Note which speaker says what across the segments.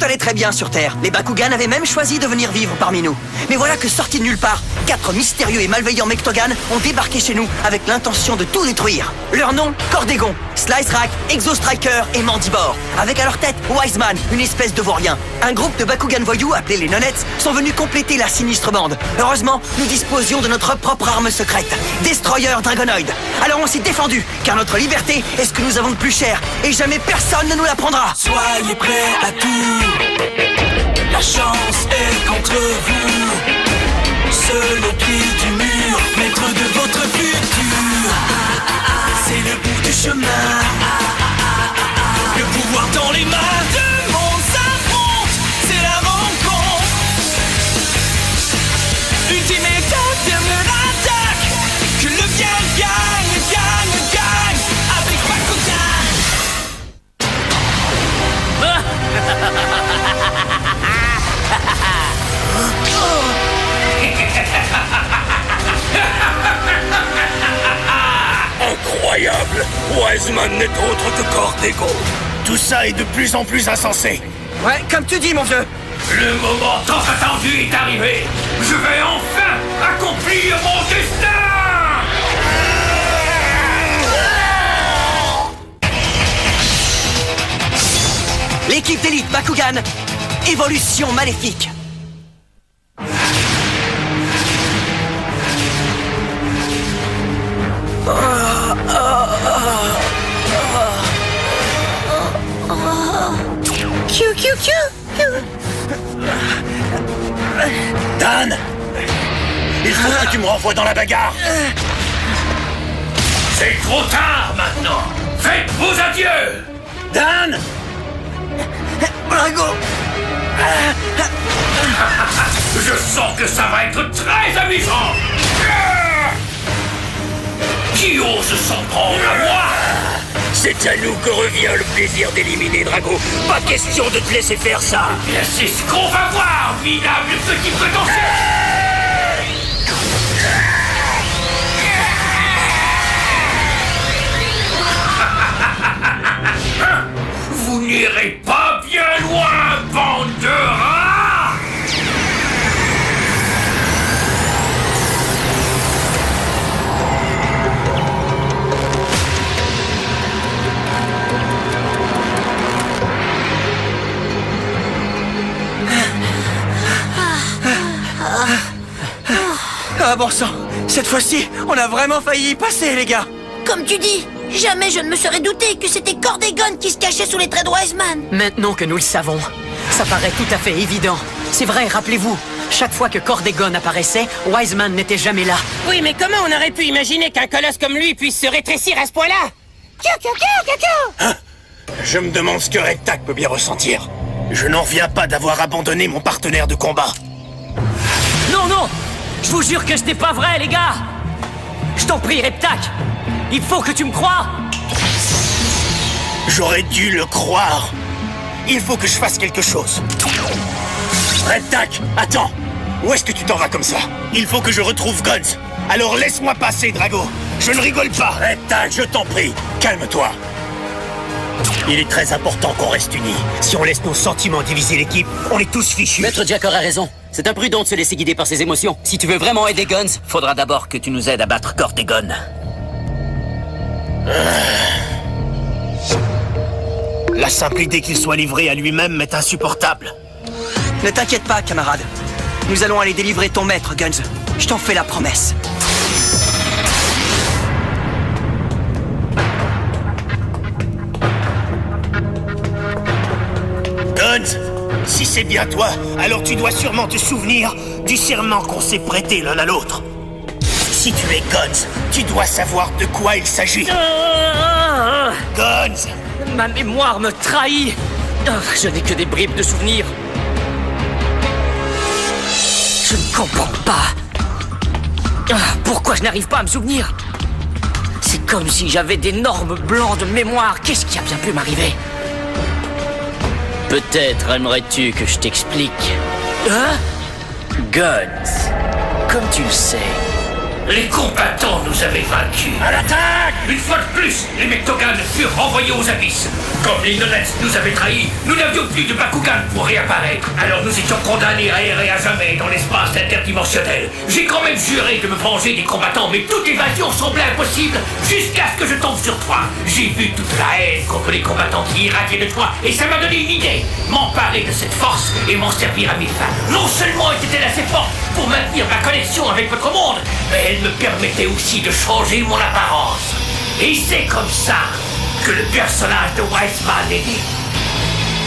Speaker 1: allait très bien sur Terre. Les Bakugan avaient même choisi de venir vivre parmi nous. Mais voilà que sortis de nulle part, 4 mystérieux et malveillants Mectogan ont débarqué chez nous avec l'intention de tout détruire. Leur nom, Cordégon, Slice Rack, Exo Striker et Mandibor. Avec à leur tête Wiseman, une espèce de vaurien. Un groupe de Bakugan voyous appelés les Nonettes sont venus compléter la sinistre bande. Heureusement, nous disposions de notre propre arme secrète, Destroyer Dragonoid. Alors on s'est défendu, car notre liberté est ce que nous avons de plus cher, et jamais personne ne nous la prendra.
Speaker 2: Soyez prêts à tout, la chance est contre vous. Seul au pied du mur, maître de votre futur. C'est le bout du chemin, le pouvoir dans les mains. Deux mondes s'affrontent, c'est la rencontre. Ultimate dernière attaque, que le bien gagne, gagne, gagne avec Bakugan.
Speaker 3: Incroyable! Wiseman n'est autre que Cordégon. Tout ça est de plus en plus insensé.
Speaker 1: Ouais, comme tu dis, mon vieux.
Speaker 3: Le moment tant attendu est arrivé. Je vais enfin accomplir mon destin!
Speaker 1: L'équipe d'élite Bakugan, évolution maléfique.
Speaker 3: Dan! Il faut que tu me renvoies dans la bagarre! C'est trop tard maintenant! Faites vos adieux! Dan!
Speaker 1: Drago!
Speaker 3: Je sens que ça va être très amusant! Qui ose s'en prendre à moi? C'est à nous que revient le plaisir d'éliminer Drago. Pas question de te laisser faire ça. Bien, c'est ce qu'on va voir, minable petit potentiel. Vous n'irez pas bien loin, bande de rats.
Speaker 1: Ah bon sang, cette fois-ci, on a vraiment failli y passer, les gars.
Speaker 4: Comme tu dis, jamais je ne me serais douté que c'était Cordégon qui se cachait sous les traits de Wiseman.
Speaker 5: Maintenant que nous le savons, ça paraît tout à fait évident. C'est vrai, rappelez-vous, chaque fois que Cordégon apparaissait, Wiseman n'était jamais là.
Speaker 6: Oui, mais comment on aurait pu imaginer qu'un colosse comme lui puisse se rétrécir à ce point-là?
Speaker 3: Hein? Je me demande ce que Red Tac peut bien ressentir. Je n'en reviens pas d'avoir abandonné mon partenaire de combat.
Speaker 5: Non, non! Je vous jure que ce n'est pas vrai, les gars! Je t'en prie, Reptac! Il faut que tu me crois!
Speaker 3: J'aurais dû le croire. Il faut que je fasse quelque chose. Red Tac, attends! Où est-ce que tu t'en vas comme ça? Il faut que je retrouve Guns. Alors laisse-moi passer, Drago. Je ne rigole pas. Red Tac, je t'en prie, calme-toi. Il est très important qu'on reste unis. Si on laisse nos sentiments diviser l'équipe, on est tous fichus.
Speaker 7: Maître Jacker a raison. C'est imprudent de se laisser guider par ses émotions. Si tu veux vraiment aider Guns, faudra d'abord que tu nous aides à battre Cordégon.
Speaker 3: La simple idée qu'il soit livré à lui-même est insupportable.
Speaker 1: Ne t'inquiète pas, camarade. Nous allons aller délivrer ton maître, Guns. Je t'en fais la promesse.
Speaker 3: Guns, si c'est bien toi, alors tu dois sûrement te souvenir du serment qu'on s'est prêté l'un à l'autre. Si tu es Guns, tu dois savoir de quoi il s'agit. Guns!
Speaker 5: Ma mémoire me trahit! Je n'ai que des bribes de souvenirs. Je ne comprends pas. Pourquoi je n'arrive pas à me souvenir? C'est comme si j'avais d'énormes blancs de mémoire. Qu'est-ce qui a bien pu m'arriver?
Speaker 7: Peut-être aimerais-tu que je t'explique.
Speaker 5: Hein?
Speaker 7: Guns, comme tu le sais,
Speaker 8: Les combattants nous avaient vaincus.
Speaker 3: À l'attaque!
Speaker 8: Une fois de plus, les Mectogans furent renvoyés aux abysses. Comme les Nonets nous avaient trahis, nous n'avions plus de Bakugan pour réapparaître. Alors nous étions condamnés à errer à jamais dans l'espace interdimensionnel. J'ai quand même juré de me venger des combattants, mais toute évasion semblait impossible jusqu'à ce que je tombe sur toi. J'ai vu toute la haine contre les combattants qui irradiaient de toi, et ça m'a donné une idée. M'emparer de cette force et m'en servir à mes fins. Non seulement était-elle assez forte pour maintenir ma connexion avec votre monde, mais elle me permettait aussi de changer mon apparence. Et c'est comme ça que le personnage de Wiseman est né.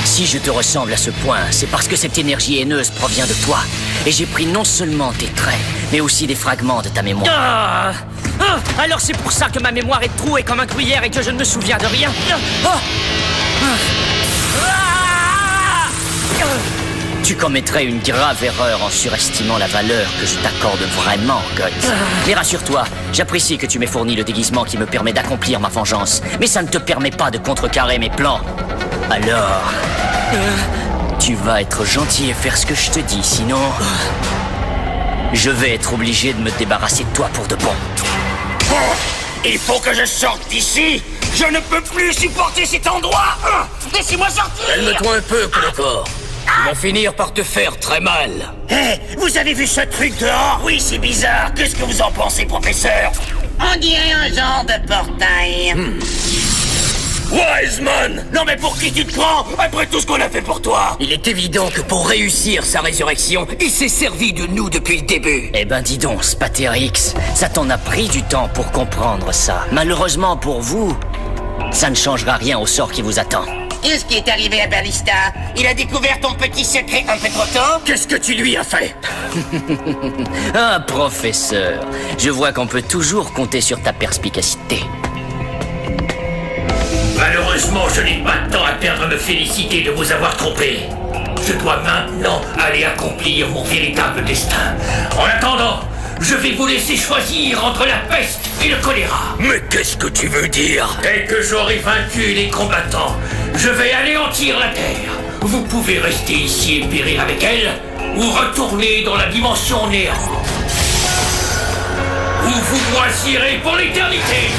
Speaker 5: Si je te ressemble à ce point, c'est parce que cette énergie haineuse provient de toi. Et j'ai pris non seulement tes traits, mais aussi des fragments de ta mémoire. Alors c'est pour ça que ma mémoire est trouée comme un gruyère et que je ne me souviens de rien. Tu commettrais une grave erreur en surestimant la valeur que je t'accorde vraiment, Guns. Mais rassure-toi, j'apprécie que tu m'aies fourni le déguisement qui me permet d'accomplir ma vengeance. Mais ça ne te permet pas de contrecarrer mes plans. Alors, tu vas être gentil et faire ce que je te dis, sinon... je vais être obligé de me débarrasser de toi pour de bon.
Speaker 3: Il faut que je sorte d'ici! Je ne peux plus supporter cet endroit! Laissez-moi sortir!
Speaker 7: Calme-toi un peu, Konoko. Tu vas finir par te faire très mal.
Speaker 3: Hé, vous avez vu ce truc dehors? Oui, c'est bizarre. Qu'est-ce que vous en pensez, professeur?
Speaker 4: On dirait un genre de portail.
Speaker 3: Wiseman! Non mais pour qui tu te prends? Après tout ce qu'on a fait pour toi!
Speaker 7: Il est évident que pour réussir sa résurrection, il s'est servi de nous depuis le début.
Speaker 5: Eh ben dis donc, Spatérix, ça t'en a pris du temps pour comprendre ça. Malheureusement pour vous, ça ne changera rien au sort qui vous attend.
Speaker 4: Qu'est-ce qui est arrivé à Ballista? Il a découvert ton petit secret un peu trop tôt?
Speaker 3: Qu'est-ce que tu lui as fait?
Speaker 5: Ah, professeur, je vois qu'on peut toujours compter sur ta perspicacité.
Speaker 8: Malheureusement, je n'ai pas de temps à perdre à me féliciter de vous avoir trompé. Je dois maintenant aller accomplir mon véritable destin. En attendant, je vais vous laisser choisir entre la peste et le choléra.
Speaker 3: Mais qu'est-ce que tu veux dire?
Speaker 8: Dès que j'aurai vaincu les combattants, je vais anéantir la Terre. Vous pouvez rester ici et périr avec elle, ou retourner dans la dimension néant. Ou vous moisirez pour l'éternité.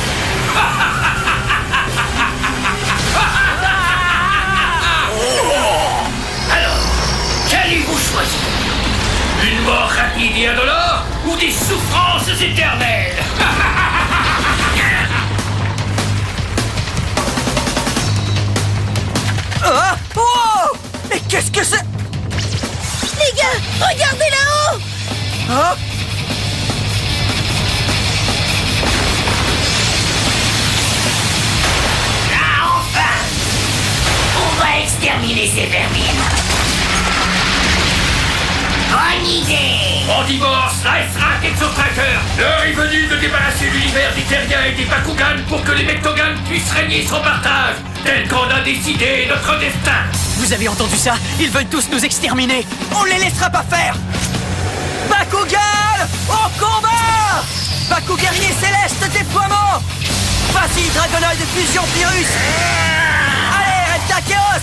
Speaker 8: Alors, qu'allez-vous choisir? Une mort rapide et indolore ou des souffrances éternelles?
Speaker 1: Oh! Mais qu'est-ce que c'est?
Speaker 4: Les gars, regardez là-haut!
Speaker 1: Hein?
Speaker 4: Ah, enfin! On va exterminer ces vermines! Bonne idée!
Speaker 8: Bandivore, Slice Rack, Exotracker, l'heure est venue de débarrasser l'univers des Terriens et des Bakugan pour que les Mectogans puissent régner sans partage, tel qu'on a décidé notre destin.
Speaker 6: Vous avez entendu ça? Ils veulent tous nous exterminer.
Speaker 1: On les laissera pas faire! Bakugan! Au combat! Baku guerrier céleste déploiement! Vas-y, Dragonoid de fusion Pyrrhus! Allez, Red Chaos!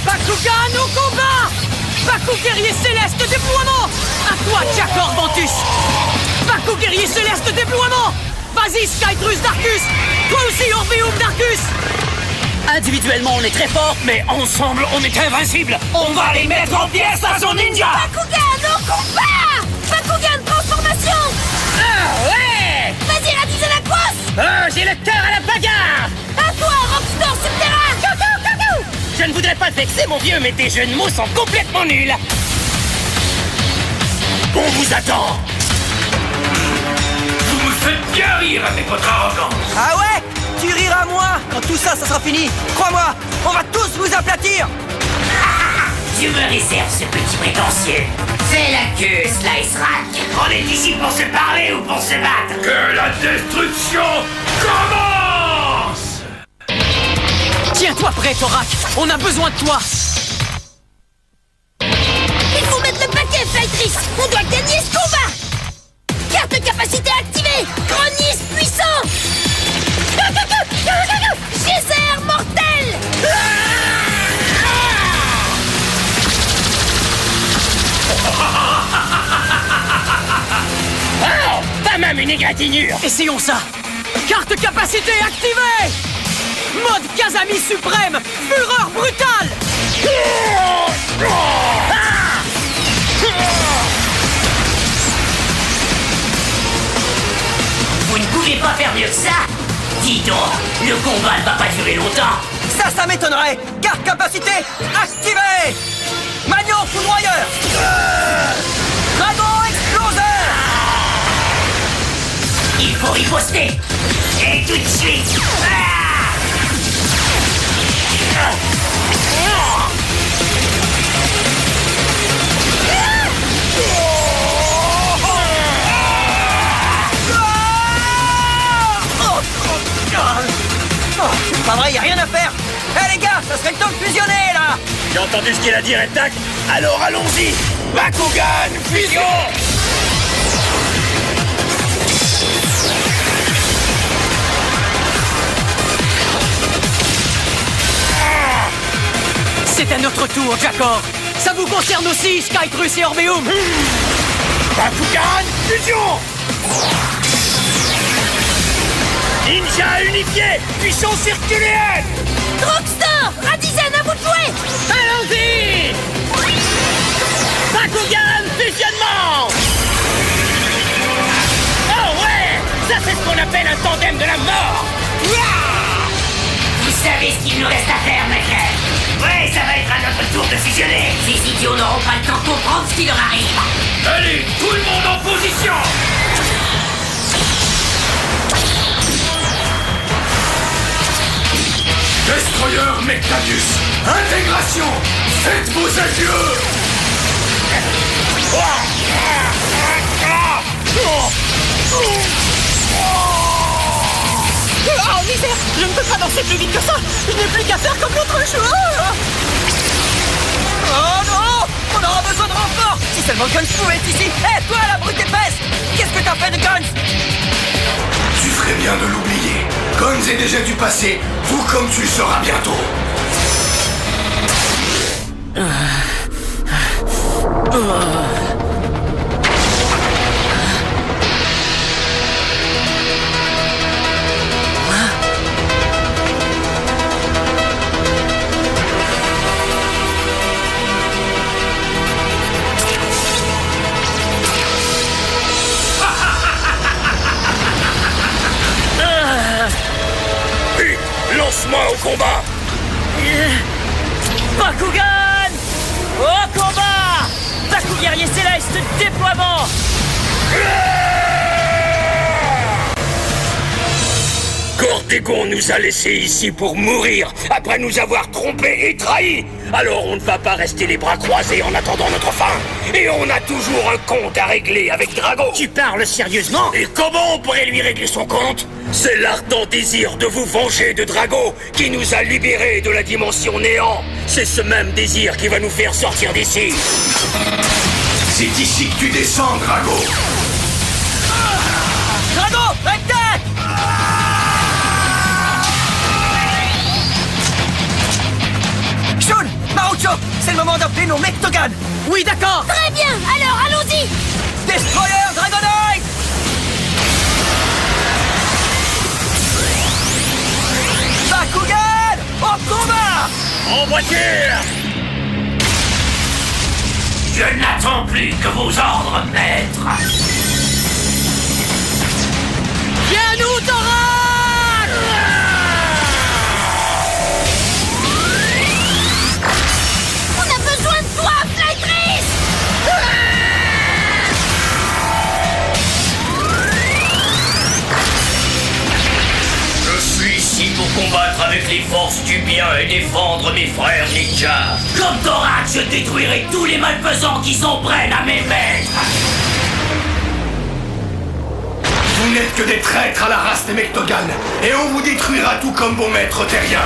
Speaker 6: Bakugan au combat! Baku guerrier céleste déploiement! À toi, Jakor Ventus! Baku guerrier céleste déploiement! Vas-y, Skytrus Darkus! Toi aussi, Orbeum Darkus!
Speaker 7: Individuellement, on est très fort, mais ensemble, on est invincible. On va les mettre en pièces à son ninja.
Speaker 4: Bakugan au combat! Bakugan transformation!
Speaker 7: Ah ouais!
Speaker 4: Vas-y, Raditz la crosse!
Speaker 7: Oh, j'ai le cœur à la bagarre.
Speaker 4: À toi, Rockstar Subterra! Coucou, coucou!
Speaker 7: Je ne voudrais pas te vexer, mon vieux, mais tes jeux de mots sont complètement nuls.
Speaker 3: On vous attend!
Speaker 8: Vous me faites bien rire avec votre arrogance.
Speaker 1: Ah ouais? Tu riras moins quand tout ça sera fini! Crois-moi, on va tous vous aplatir!
Speaker 4: Je me réserve ce petit prétentieux. C'est la queue, Slice Rack.
Speaker 3: On est ici pour se parler ou pour se battre?
Speaker 8: Que la destruction commence!
Speaker 6: Tiens-toi prêt, Thorak! On a besoin de toi!
Speaker 4: Il faut mettre le paquet, Flytrix! On doit gagner ce combat! Carte de capacité activée! Chronis puissant! Geyser mortel!
Speaker 7: Oh, pas mal
Speaker 3: égratignure.
Speaker 6: Essayons ça. Carte capacité activée. Mode Kazami suprême. Fureur brutale.
Speaker 5: Vous ne pouvez pas faire mieux que ça. Dis donc, le combat ne va pas durer longtemps.
Speaker 1: Ça m'étonnerait. Carte capacité activée. Magno foudroyeur. Dragon exploseur.
Speaker 5: Il faut riposter. Et tout de suite.
Speaker 1: C'est pas vrai, y a rien à faire. Eh les gars, ça serait le temps de fusionner là.
Speaker 3: J'ai entendu ce qu'il a dit, Redtac. Alors allons-y. Bakugan fusion.
Speaker 6: C'est à notre tour, Jakor. Ça vous concerne aussi, Skytrus et Orbeum.
Speaker 3: Bakugan fusion. Ninja unifié, puissance circulaire.
Speaker 4: Rockstar, Radizan, à vous de jouer.
Speaker 3: Allons-y. Bakugan fusionnement. Oh ouais, ça c'est ce qu'on appelle un tandem de la mort.
Speaker 5: Vous savez ce qu'il nous reste à faire, mec. Ouais, ça va être à notre tour de fusionner. Ces idiots n'auront pas le temps de comprendre ce qui leur arrive.
Speaker 8: Allez, tout le monde en position. Destroyer Mectadius, intégration, faites vos adieux.
Speaker 6: Oh, misère. Je ne peux pas danser plus vite que ça. Je n'ai plus qu'à faire comme l'autre joueur.
Speaker 1: Oh non, on aura besoin de renfort. Si seulement Guns pouvait être ici. Eh toi la brute épaisse, qu'est-ce que t'as fait de Guns?
Speaker 8: Tu ferais bien de l'oublier. Guns est déjà du passé, tout comme tu le seras bientôt.
Speaker 3: Lance-moi au combat.
Speaker 6: Bakugan! Au combat! Baku guerrier céleste, déploiement!
Speaker 3: Cordégon nous a laissés ici pour mourir après nous avoir trompés et trahis. Alors on ne va pas rester les bras croisés en attendant notre fin. Et on a toujours un compte à régler avec Drago. Tu parles sérieusement? Et comment on pourrait lui régler son compte? C'est l'ardent désir de vous venger de Drago qui nous a libérés de la dimension néant. C'est ce même désir qui va nous faire sortir d'ici.
Speaker 8: C'est ici que tu descends, Drago.
Speaker 1: Drago, attaque! Shun, Marucho, c'est le moment d'appeler nos Mectogan.
Speaker 6: Oui, d'accord!
Speaker 4: Très bien, alors allons-y.
Speaker 1: Destroyer Dragonite! Bakugan, au combat!
Speaker 3: En voiture!
Speaker 8: Je n'attends plus que vos ordres, maître.
Speaker 6: Viens-nous, Thorax!
Speaker 4: On a besoin de toi, Flytress.
Speaker 8: Je suis ici pour combattre avec les forces du bien et défendre mes frères ninjas.
Speaker 5: Comme Thorax, je détruirai tous les malfaisants qui s'en prennent à mes maîtres.
Speaker 8: Vous n'êtes que des traîtres à la race des Mectogan, et on vous détruira tout comme vos maîtres terriens.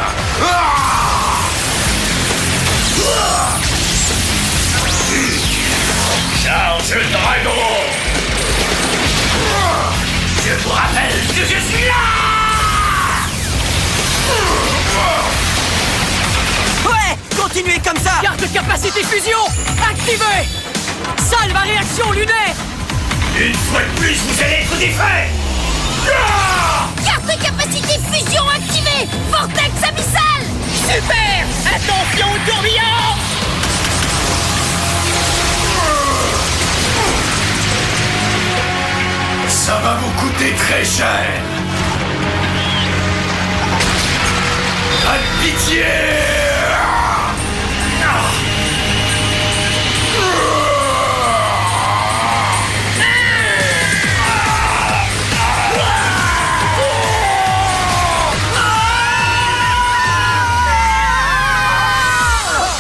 Speaker 3: Charge Drago!
Speaker 8: Je vous rappelle que je suis là.
Speaker 1: Ouais, continuez comme ça!
Speaker 6: Carte capacité fusion activée! Salve à réaction lunaire!
Speaker 8: Une fois de plus, vous allez être défaits.
Speaker 4: Carte de capacité fusion activée. Vortex abyssal.
Speaker 6: Super! Attention au tourbillon!
Speaker 8: Ça va vous coûter très cher. Pas de pitié.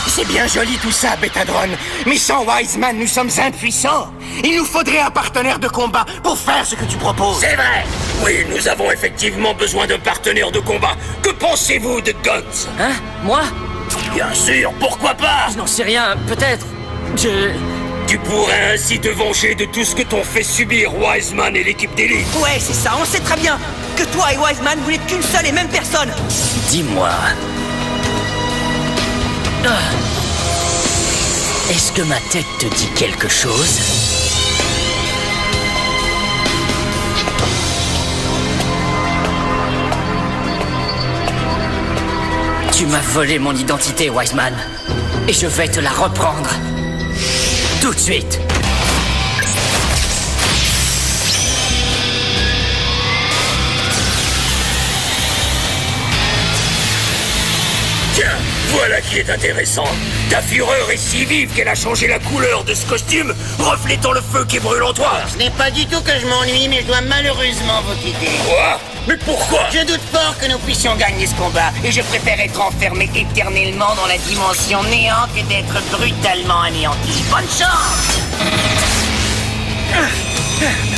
Speaker 3: C'est bien joli tout ça, Betadron. Mais sans Wiseman, nous sommes impuissants. Il nous faudrait un partenaire de combat pour faire ce que tu proposes.
Speaker 8: C'est vrai. Oui, nous avons effectivement besoin d'un partenaire de combat. Que pensez-vous de Guns?
Speaker 5: Hein? Moi?
Speaker 8: Bien sûr, pourquoi pas?
Speaker 5: Je n'en sais rien, peut-être.
Speaker 8: Tu pourrais ainsi te venger de tout ce que t'ont fait subir Wiseman et l'équipe d'élite.
Speaker 1: Ouais, c'est ça, on sait très bien que toi et Wiseman, vous n'êtes qu'une seule et même personne.
Speaker 5: Dis-moi... Est-ce que ma tête te dit quelque chose? Tu m'as volé mon identité, Wiseman. Et je vais te la reprendre. Tout de suite.
Speaker 8: Tiens, voilà qui est intéressant. Ta fureur est si vive qu'elle a changé la couleur de ce costume, reflétant le feu qui brûle en toi.
Speaker 9: Ce n'est pas du tout que je m'ennuie, mais je dois malheureusement vous quitter.
Speaker 8: Quoi? Mais pourquoi?
Speaker 9: Je doute fort que nous puissions gagner ce combat, et je préfère être enfermé éternellement dans la dimension néant que d'être brutalement anéanti. Bonne chance!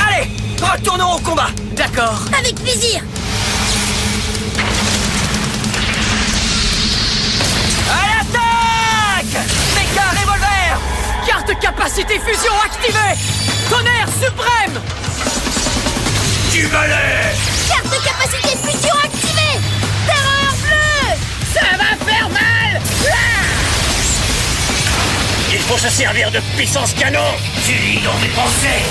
Speaker 1: Allez, retournons au combat.
Speaker 5: D'accord.
Speaker 4: Avec plaisir.
Speaker 1: À l'attaque! Mecha revolver!
Speaker 6: Carte capacité fusion activée! Tonnerre suprême!
Speaker 8: Du balai!
Speaker 4: Carte de capacité fusion activée. Terreur bleue.
Speaker 6: Ça va faire mal!
Speaker 3: Il faut se servir de puissance canon.
Speaker 8: Tu lis dans mes pensées.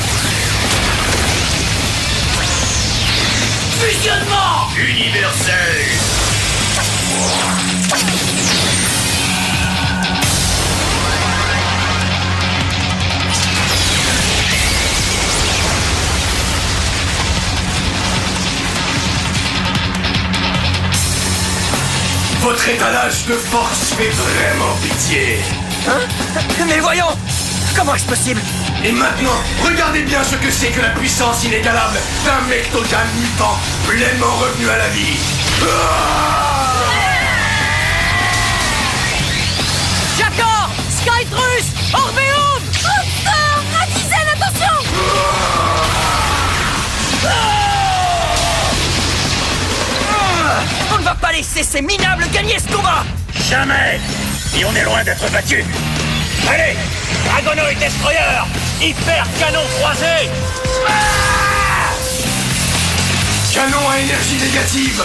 Speaker 8: Fusionnement universel. Votre étalage de force fait vraiment pitié.
Speaker 1: Hein? Mais voyons! Comment est-ce possible?
Speaker 8: Et maintenant, regardez bien ce que c'est que la puissance inégalable d'un Mectogan mutant pleinement revenu à la vie.
Speaker 6: Jakor! Skytrus! Orbeum!
Speaker 4: Oh, Radizen, attention!
Speaker 1: On ne va pas laisser ces minables gagner ce combat!
Speaker 3: Jamais. Et on est loin d'être battu. Allez, Dragonoid Destroyer, hyper canon croisé.
Speaker 8: Canon à énergie négative,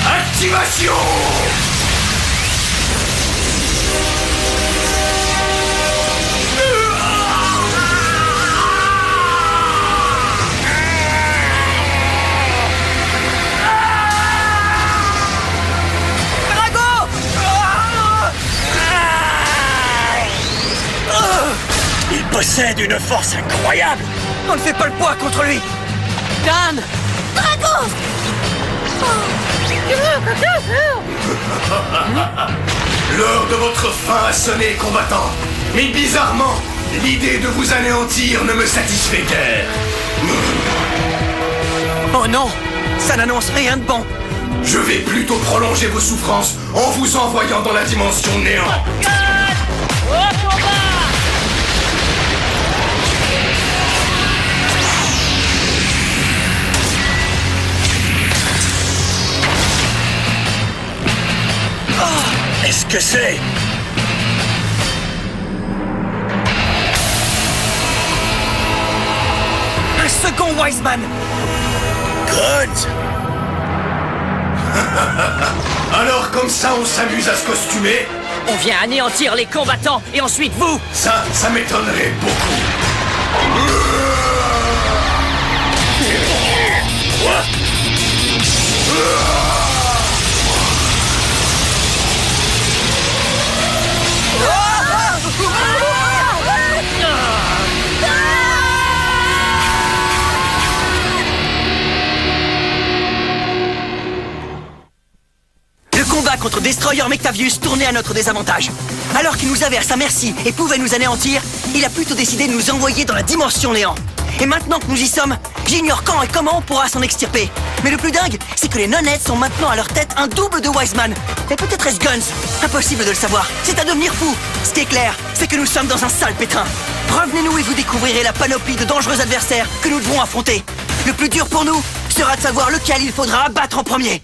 Speaker 8: activation!
Speaker 3: Il possède une force incroyable.
Speaker 1: On ne fait pas le poids contre lui!
Speaker 6: Dan!
Speaker 4: Drago!
Speaker 8: L'heure de votre fin a sonné, combattant. Mais bizarrement, l'idée de vous anéantir ne me satisfait guère.
Speaker 1: Oh non! Ça n'annonce rien de bon!
Speaker 8: Je vais plutôt prolonger vos souffrances en vous envoyant dans la dimension néant.
Speaker 6: Au combat!
Speaker 3: Qu'est-ce que c'est?
Speaker 1: Un second Wiseman!
Speaker 3: Guns.
Speaker 8: Alors comme ça on s'amuse à se costumer?
Speaker 5: On vient anéantir les combattants et ensuite vous!
Speaker 8: Ça m'étonnerait beaucoup.
Speaker 1: Le combat contre Destroyer Mectavius tournait à notre désavantage. Alors qu'il nous avait à sa merci et pouvait nous anéantir, il a plutôt décidé de nous envoyer dans la dimension néant. Et maintenant que nous y sommes, j'ignore quand et comment on pourra s'en extirper. Mais le plus dingue, c'est que les non-nets sont maintenant à leur tête un double de Wiseman. Et peut-être est-ce Guns. Impossible de le savoir, c'est à devenir fou. Ce qui est clair, c'est que nous sommes dans un sale pétrin. Revenez-nous et vous découvrirez la panoplie de dangereux adversaires que nous devrons affronter. Le plus dur pour nous sera de savoir lequel il faudra abattre en premier.